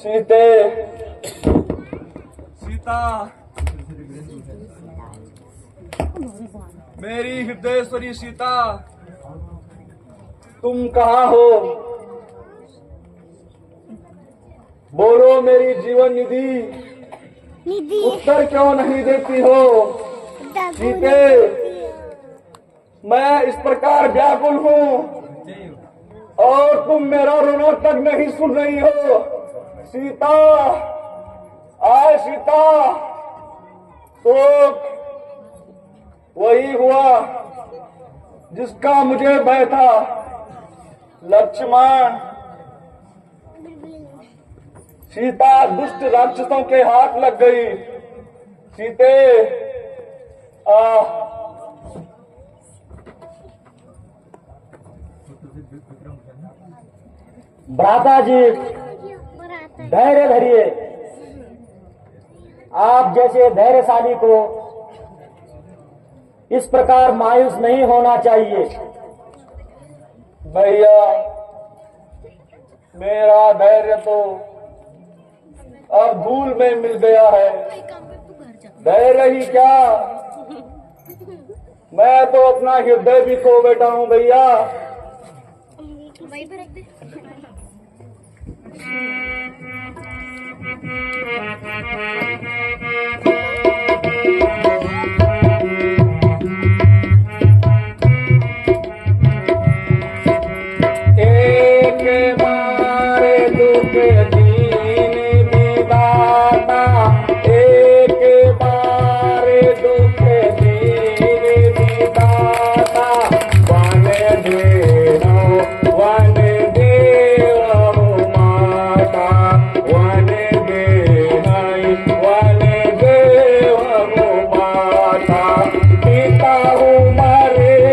सीते, सीता, मेरी हृदयेश्वरी सीता, तुम कहाँ हो? बोलो मेरी जीवन निधि, उत्तर क्यों नहीं देती हो? सीते, मैं इस प्रकार व्याकुल हूँ और तुम मेरा रोना तक नहीं सुन रही हो। सीता, आए सीता, तो वही हुआ जिसका मुझे भय था। लक्ष्मण, सीता दुष्ट राक्षसों के हाथ लग गई। सीते, भ्राता जी, धैर्य धरिए। आप जैसे धैर्यशाली को इस प्रकार मायूस नहीं होना चाहिए। भैया, मेरा धैर्य तो अब धूल में मिल गया है। धैर्य ही क्या, मैं तो अपना हृदय भी खो बैठा हूँ भैया। एक मारे दुख दीन विधाता, एक मारे दुख दीन विधाता, वन देव माता, वन देव माता, पिता मरे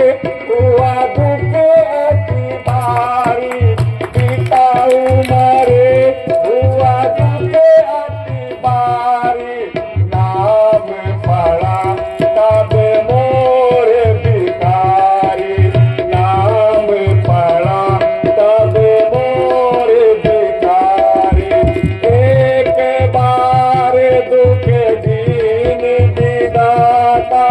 हुआ दुख अति भारी, पिता मरे हुआ दुख अति भारी, नाम पड़ा तब मोर भिखारी, नाम पड़ा तब मोर भिखारी। एक बार दुख दीन विधाता,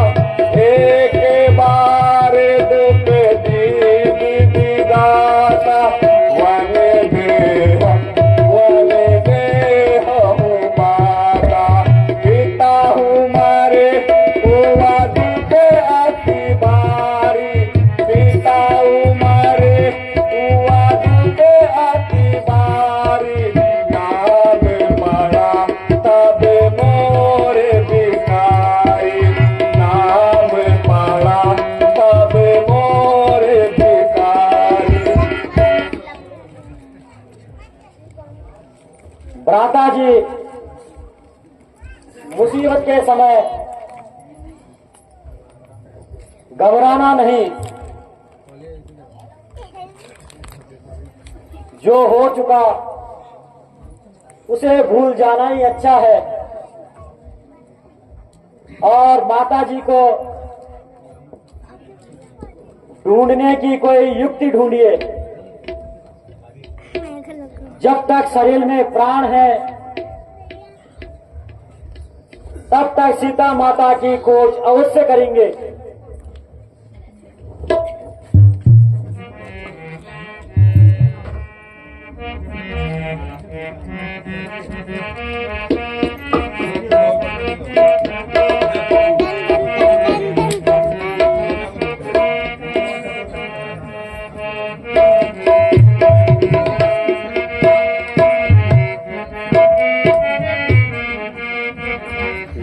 एक बार दुख दीन विधाता, वन देह माता, पिता मरे हुआ दुख अति भारी, पिता मरे हुआ दुख अति भारी, नाम पड़ा तब मोर भिखारी, नाम पड़ा तब मोर भिखारी। भ्राता जी, मुसीबत के समय घबराना नहीं। जो हो चुका उसे भूल जाना ही अच्छा है। और माता जी को ढूंढने की कोई युक्ति ढूंढिए। जब तक शरीर में प्राण है तब तक सीता माता की खोज अवश्य करेंगे।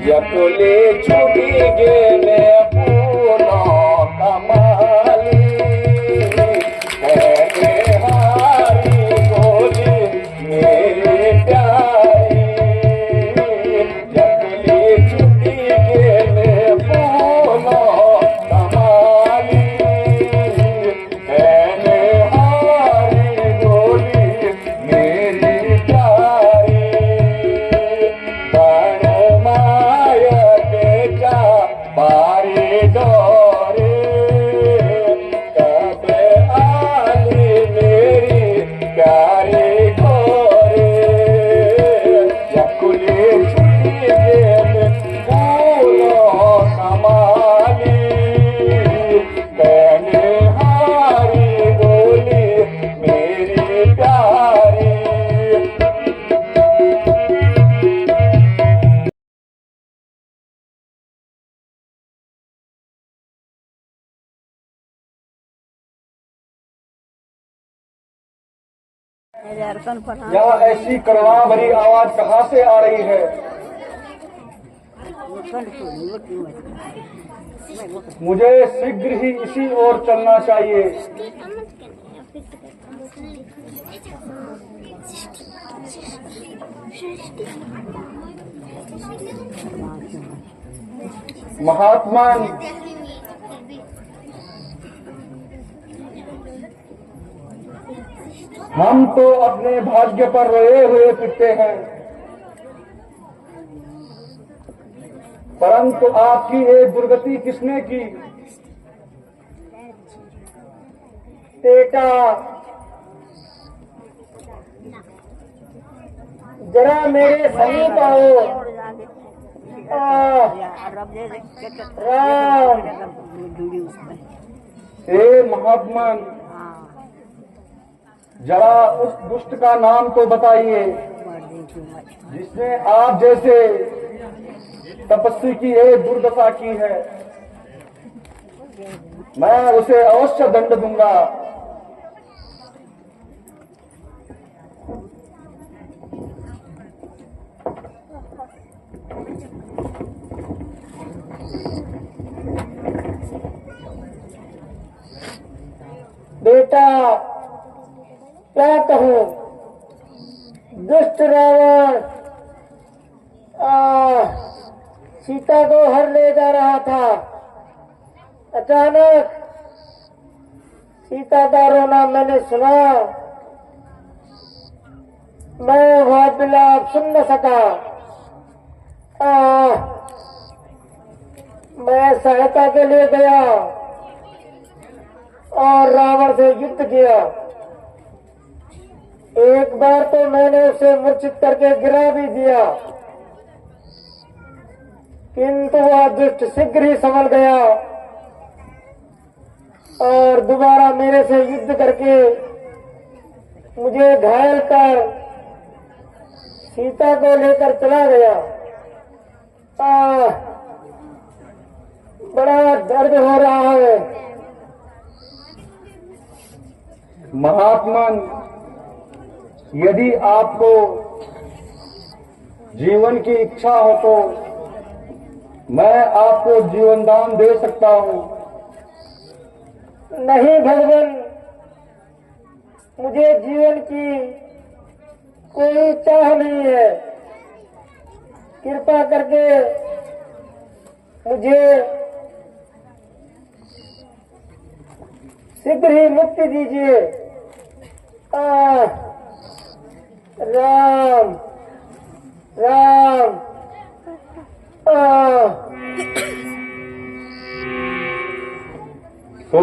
यकुले छुटी गेले पूनो कमाली, है हारी गोली मेरी प्यारी। यकुले छुटी गेले पूनो कमाली, है हारी गोली मेरी प्यारी। बारी यह ऐसी कड़वा भरी आवाज कहाँ से आ रही है? मुझे शीघ्र ही इसी ओर चलना चाहिए। महात्मा, हम तो अपने भाग्य पर रोए हुए फिरते हैं, परंतु आपकी ये दुर्गति किसने की? बेटा, जरा मेरे समीप आओ। राम, हे महात्मा, जरा उस दुष्ट का नाम तो बताइए जिसने आप जैसे तपस्वी की ये दुर्दशा की है। मैं उसे अवश्य दंड दूंगा। बेटा, क्या कहूँ, दुष्ट रावण सीता को हर ले जा रहा था। अचानक सीता का रोना मैंने सुना। मैं वह विलाप सुन न सका। मैं सहायता के लिए गया और रावण से युद्ध किया। एक बार तो मैंने उसे मूर्छित करके गिरा भी दिया, किंतु वह दुष्ट शीघ्र ही संभल गया और दोबारा मेरे से युद्ध करके मुझे घायल कर सीता को लेकर चला गया। बड़ा दर्द हो रहा है। महात्मा, यदि आपको जीवन की इच्छा हो तो मैं आपको जीवन दान दे सकता हूँ। नहीं भगवान, मुझे जीवन की कोई चाह नहीं है। कृपा करके मुझे शीघ्र ही मुक्ति दीजिए। राम राम। तो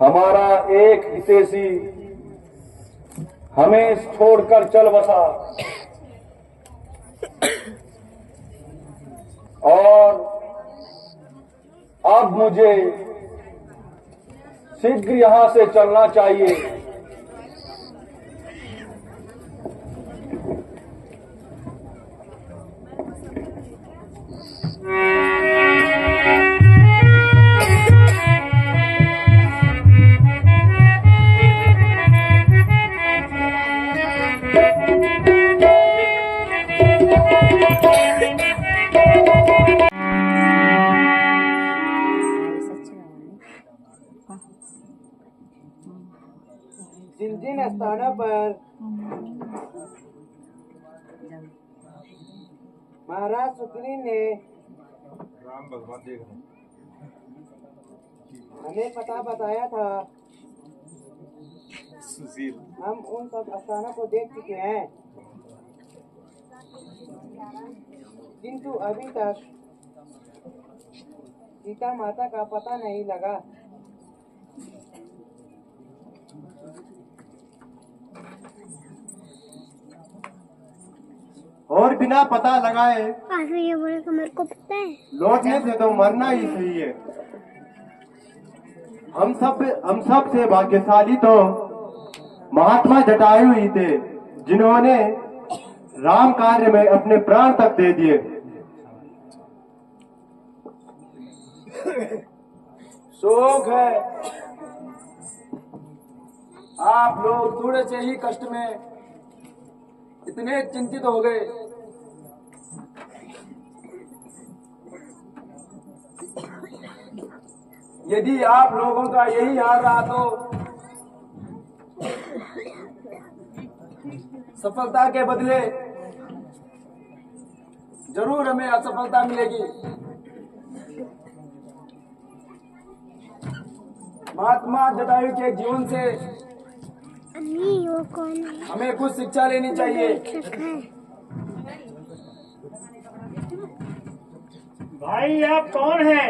हमारा एक हितैषी हमें छोड़कर चल बसा और अब मुझे शीघ्र यहां से चलना चाहिए। जिन जिन स्थानों पर महाराज सुग्रीव ने राम भगवान देख रहे हमें पता बताया था, सुशील हम उन सब स्थानों को देख चुके हैं, किंतु अभी तक सीता माता का पता नहीं लगा। और बिना पता लगाए ये बोले तो मेरे को पता है। लौटने से तो मरना ही सही है। हम सब से भाग्यशाली तो महात्मा जटायु ही थे, जिन्होंने राम कार्य में अपने प्राण तक दे दिए। शोक है आप लोग थोड़े से ही कष्ट में इतने चिंतित हो गए। यदि आप लोगों का यही हाल रहा तो सफलता के बदले जरूर हमें असफलता मिलेगी। महात्मा जटायु के जीवन से अम्मी वो कौन है? हमें कुछ शिक्षा लेनी चाहिए। शिक्षक है। भाई आप कौन हैं?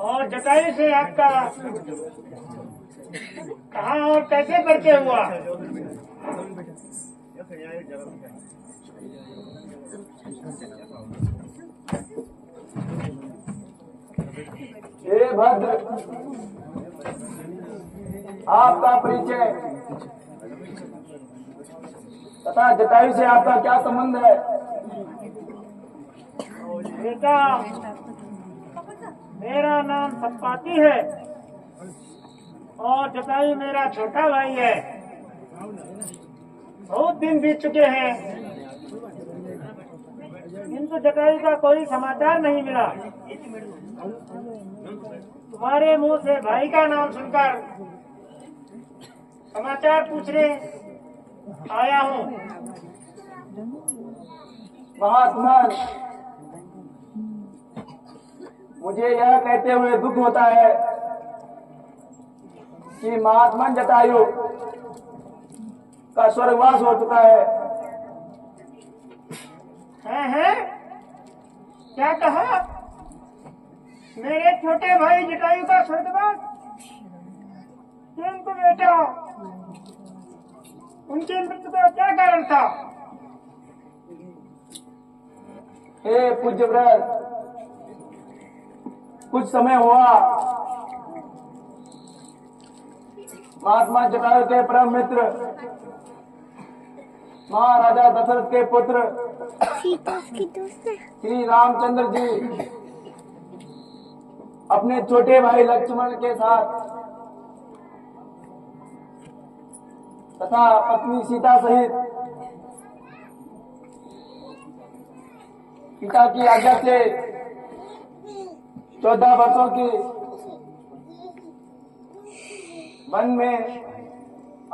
और जटायु से आपका कहाँ और कैसे परिचय हुआ? हे भद्र, आपका परिचय तथा जटायु से आपका क्या संबंध है? बेटा, मेरा नाम संपाति है और जटायु मेरा छोटा भाई है। बहुत दिन बीत चुके हैं किंतु जटायु का कोई समाचार नहीं मिला। तुम्हारे मुंह से भाई का नाम सुनकर समाचार पूछने आया हूँ। महात्मा, मुझे यह कहते हुए दुख होता है कि महात्मा जटायु का स्वर्गवास हो चुका है। हैं? क्या कहा? मेरे छोटे भाई जटायु का स्वर्गवास? किंतु बेटा, उनकी मृत्यु का क्या कारण था? हे पूज्यव्रत, कुछ समय हुआ महात्मा जटायु के परम मित्र महाराजा दशरथ के पुत्र सीता उसकी दोस्त है। श्री रामचंद्र जी अपने छोटे भाई लक्ष्मण के साथ तथा पत्नी सीता सहित पिता की आज्ञा से 14 वर्षों की वन में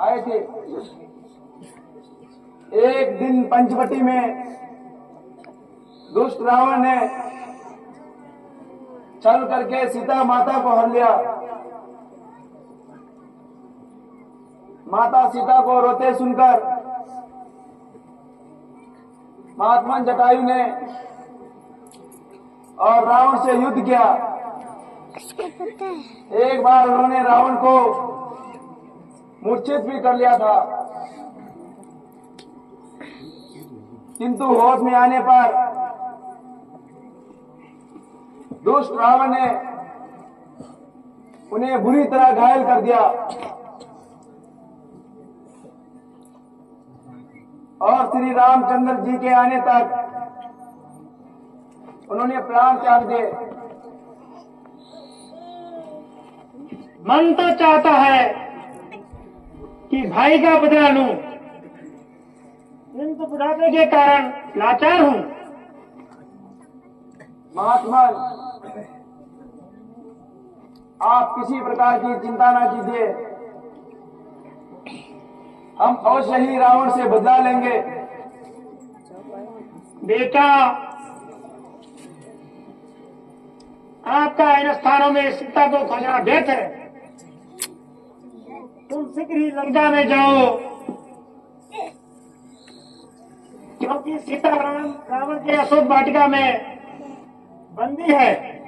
आए थे। एक दिन पंचवटी में दुष्ट रावण ने छल करके सीता माता को हर लिया। माता सीता को रोते सुनकर महात्मा जटायु ने और रावण से युद्ध किया। उसको पता है। एक बार उन्होंने रावण को मूर्छित भी कर लिया था, किंतु होश में आने पर दुष्ट रावण ने उन्हें बुरी तरह घायल कर दिया और श्री रामचंद्र जी के आने तक उन्होंने प्राण त्याग दिए। मन तो चाहता है कि भाई का बदला लूं, किंतु बुढ़ापे के कारण लाचार हूँ। महात्मा, आप किसी प्रकार की चिंता न कीजिए, हम अवश्य ही रावण से बदला लेंगे। बेटा, आपका इन स्थानों में सीता को खोजना व्यर्थ है। तुम शीघ्र ही लंका में जाओ, क्योंकि सीता रावण के अशोक वाटिका में बंदी है।